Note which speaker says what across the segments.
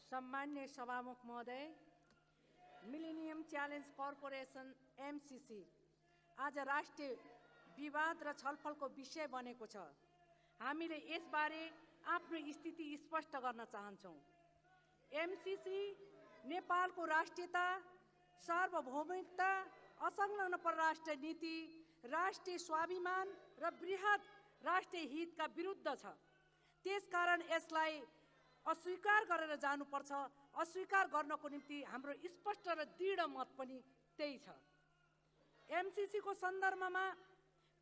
Speaker 1: सम्मान्य सभामुख महोदय, millennium challenge corporation MCC आज राष्ट्रिय विवाद र छलफलको विषय बनेको छ। हामीले यसबारे आफ्नो स्थिति स्पष्ट गर्न चाहन्छौँ। एमसीसी नेपालको राष्ट्रियता, सार्वभौमिकता, असंलग्न परराष्ट्र नीति, राष्ट्रिय स्वाभिमान र बृहत राष्ट्रिय हितका विरुद्ध छ। त्यसकारण यसलाई अस्वीकार गरेर जानुपर्छ। अस्वीकार गर्नको निम्ति हाम्रो स्पष्ट र दृढ मत पनि त्यही छ। एमसीसी को सन्दर्भमा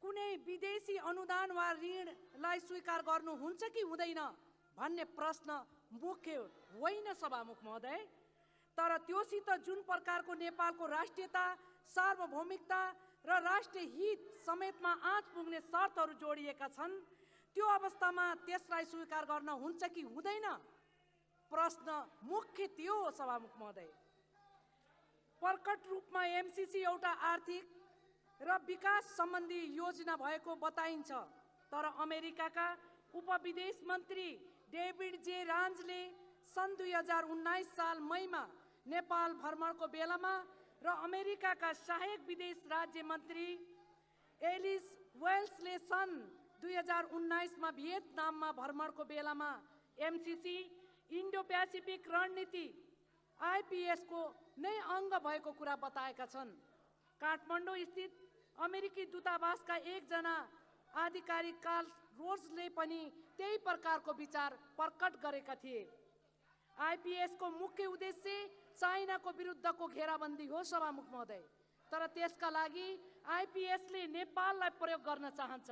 Speaker 1: कुनै विदेशी अनुदान वा ऋणलाई स्वीकार गर्नु हुन्छ कि हुँदैन भन्ने प्रश्न मुख्य होइन सभामुख महोदय, तर त्योसित जुन प्रकारको नेपालको राष्ट्रियता, सार्वभौमिकता र राष्ट्रिय हित समेतमा आँच पुग्ने शर्तहरू जोडिएका छन्, त्यो अवस्थामा त्यसलाई स्वीकार गर्न हुन्छ कि हुँदैन प्रश्न मुख्य त्यो हो सभामुख महोदय। प्रकट रूपमा एमसीसी एउटा आर्थिक र विकास सम्बन्धी योजना भएको बताइन्छ, तर अमेरिकाका उपविदेश मन्त्री डेभिड जे रान्जले सन् 2019 साल मईमा नेपाल भ्रमणको बेलामा र अमेरिकाका सहायक विदेश राज्य मन्त्री एलिस वेल्सले सन् 2019 मा भियतनाममा भ्रमणको बेलामा एमसीसी इन्डो पेसिफिक रणनीति आईपीएस को नै अङ्ग भएको कुरा बताएका छन्। काठमाडौँ स्थित अमेरिकी दूतावासका एकजना आधिकारिक कार्ल रोजले पनि त्यही प्रकारको विचार प्रकट गरेका थिए। आईपीएस को मुख्य उद्देश्य चाइनाको विरुद्धको घेराबन्दी हो सभामुख महोदय, तर त्यसका लागि आईपीएसले नेपाललाई प्रयोग गर्न चाहन्छ।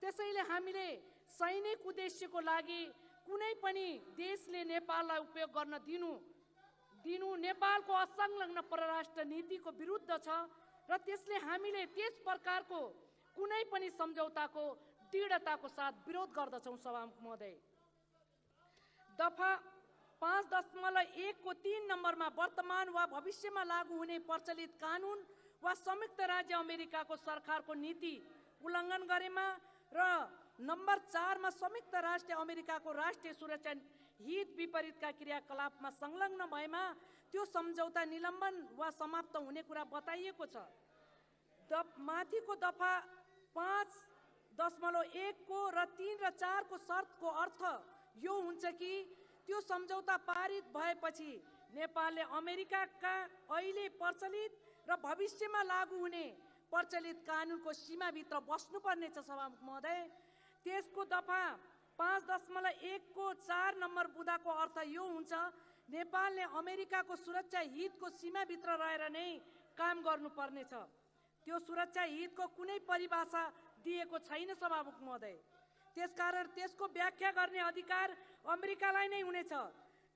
Speaker 1: त्यसैले हामीले सैनिक उद्देश्यको लागि कुनै पनि देशले नेपाललाई उपयोग गर्न दिनु नेपालको असंलग्न परराष्ट्र नीतिको विरुद्ध छ र त्यसले हामीले त्यस प्रकारको कुनै पनि सम्झौताको दृढताको साथ विरोध गर्दछौँ सभामुख महोदय। दफा 5.1 को 3 नम्बरमा वर्तमान वा भविष्यमा लागू हुने प्रचलित कानुन वा संयुक्त राज्य अमेरिकाको सरकारको नीति उल्लङ्घन गरेमा र नम्बर 4 मा संयुक्त राष्ट्र अमेरिकाको राष्ट्रिय सुरक्षा हित विपरीतका क्रियाकलापमा संलग्न भएमा त्यो सम्झौता निलम्बन वा समाप्त हुने कुरा बताइएको छ। माथिको दफा 5.1 को र 3 र 4 को शर्तको अर्थ यो हुन्छ कि त्यो सम्झौता पारित भएपछि नेपालले अमेरिकाका अहिले प्रचलित र भविष्यमा लागू हुने प्रचलित कानुनको सीमाभित्र बस्नुपर्नेछ सभामुख महोदय। त्यसको दफा 5.1 को 4 नम्बर बुँदाको अर्थ यो हुन्छ नेपालले अमेरिकाको सुरक्षा हितको सीमाभित्र रहेर नै काम गर्नुपर्नेछ। त्यो सुरक्षा हितको कुनै परिभाषा दिएको छैन सभामुख महोदय। त्यसकारण त्यसको व्याख्या गर्ने अधिकार अमेरिकालाई नै हुनेछ।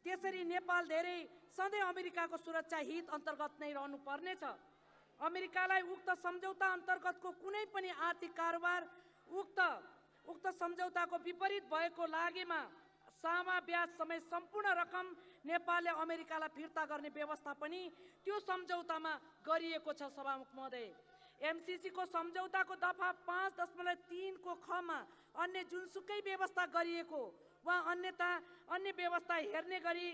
Speaker 1: त्यसरी नेपाल धेरै सधैँ अमेरिकाको सुरक्षा हित अन्तर्गत नै रहनुपर्नेछ। अमेरिकालाई उक्त सम्झौता अन्तर्गतको कुनै पनि आर्थिक कारोबार उक्त सम्झौताको विपरीत भएको लागेमा सामा ब्याज समेत सम्पूर्ण रकम नेपालले अमेरिकालाई फिर्ता गर्ने व्यवस्था पनि त्यो सम्झौतामा गरिएको छ सभामुख महोदय। एमसीसी को सम्झौताको दफा 5.3 को ख मा अन्य जुनसुकै व्यवस्था गरिएको वा अन्य व्यवस्था हेर्ने गरी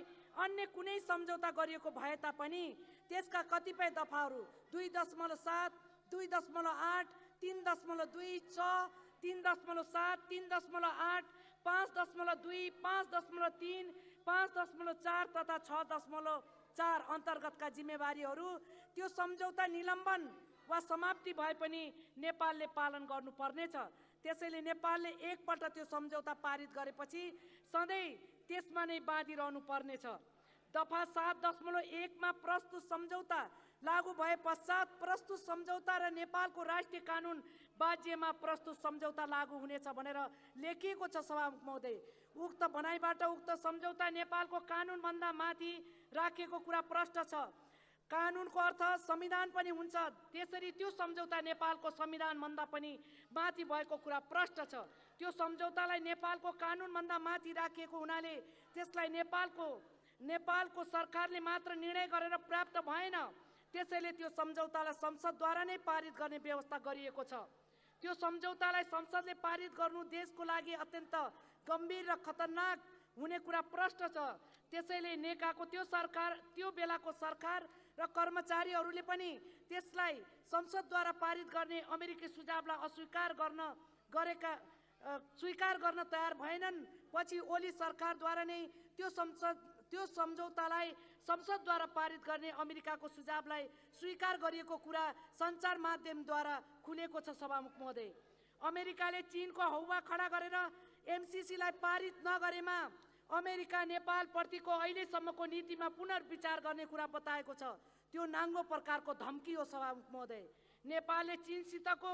Speaker 1: अन्य कुनै सम्झौता गरिएको भए तापनि त्यसका कतिपय दफाहरू 2.7, 2.8, 3.2, 3.7, 3.8, 5.2, 5.3, 5.4 तथा 6.4 अन्तर्गतका जिम्मेवारीहरू त्यो सम्झौता निलम्बन वा समाप्ति भए पनि नेपालले पालन गर्नुपर्नेछ। त्यसैले नेपालले एकपल्ट त्यो सम्झौता पारित गरेपछि सधैँ त्यसमा नै बाँधिरहनु पर्नेछ। दफा 7.1 मा प्रस्तुत सम्झौता लागू भए पश्चात प्रस्तुत सम्झौता र नेपालको राष्ट्रिय कानुन बाज्यमा प्रस्तुत सम्झौता लागू हुनेछ भनेर लेखिएको छ सभामुख महोदय। उक्त भनाइबाट उक्त सम्झौता नेपालको कानुनभन्दा माथि राखेको कुरा प्रष्ट छ। कानुनको अर्थ संविधान पनि हुन्छ, त्यसरी त्यो सम्झौता नेपालको संविधानभन्दा पनि माथि भएको कुरा प्रष्ट छ। त्यो सम्झौतालाई नेपालको कानुनभन्दा माथि राखिएको हुनाले त्यसलाई नेपालको सरकारले मात्र निर्णय गरेर प्राप्त भएन। त्यसैले त्यो सम्झौतालाई संसदद्वारा नै पारित गर्ने व्यवस्था गरिएको छ। त्यो सम्झौतालाई संसदले पारित गर्नु देशको लागि अत्यन्त गम्भीर र खतरनाक हुने कुरा प्रष्ट छ। त्यसैले नेकाको त्यो सरकार, त्यो बेलाको सरकार र कर्मचारीहरूले पनि त्यसलाई संसदद्वारा पारित गर्ने अमेरिकी सुझावलाई स्वीकार गर्न तयार भएनन्। पछि ओली सरकारद्वारा नै त्यो सम्झौतालाई संसदद्वारा पारित गर्ने अमेरिकाको सुझावलाई स्वीकार गरिएको कुरा सञ्चार माध्यमद्वारा खुलेको छ। सभामुख महोदय, अमेरिकाले चीनको हौवा खडा गरेर एमसीसीलाई पारित नगरेमा अमेरिका नेपाल प्रतिको अहिलेसम्मको नीतिमा पुनर्विचार गर्ने कुरा बताएको छ। त्यो नाङ्गो प्रकारको धम्की हो। सभामुख महोदय, नेपालले चीनसितको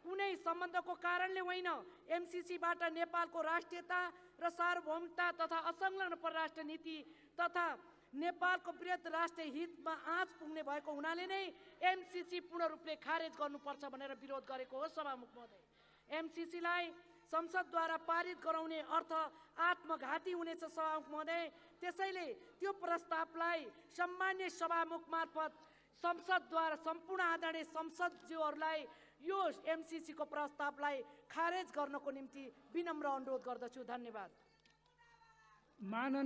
Speaker 1: कुनै सम्बन्धको कारणले होइन, एमसीसीबाट नेपालको राष्ट्रियता र सार्वभौमिकता तथा असंलग्न परराष्ट्र नीति तथा नेपालको वृहत राष्ट्रिय हितमा आँच पुग्ने भएको हुनाले नै एमसीसी पूर्ण रूपले खारेज गर्नुपर्छ भनेर विरोध गरेको हो। सभामुख महोदय, एमसीसीलाई संसदद्वारा पारित गराउने अर्थ आत्मघाती हुनेछ। सभामुख महोदय, त्यसैले त्यो प्रस्तावलाई सम्मान्य सभामुख मार्फत संसदद्वारा सम्पूर्ण आदरणीय संसदज्यूहरूलाई यो एमसीसीको प्रस्तावलाई खारेज गर्नको निम्ति विनम्र अनुरोध गर्दछु। धन्यवाद।
Speaker 2: माननीय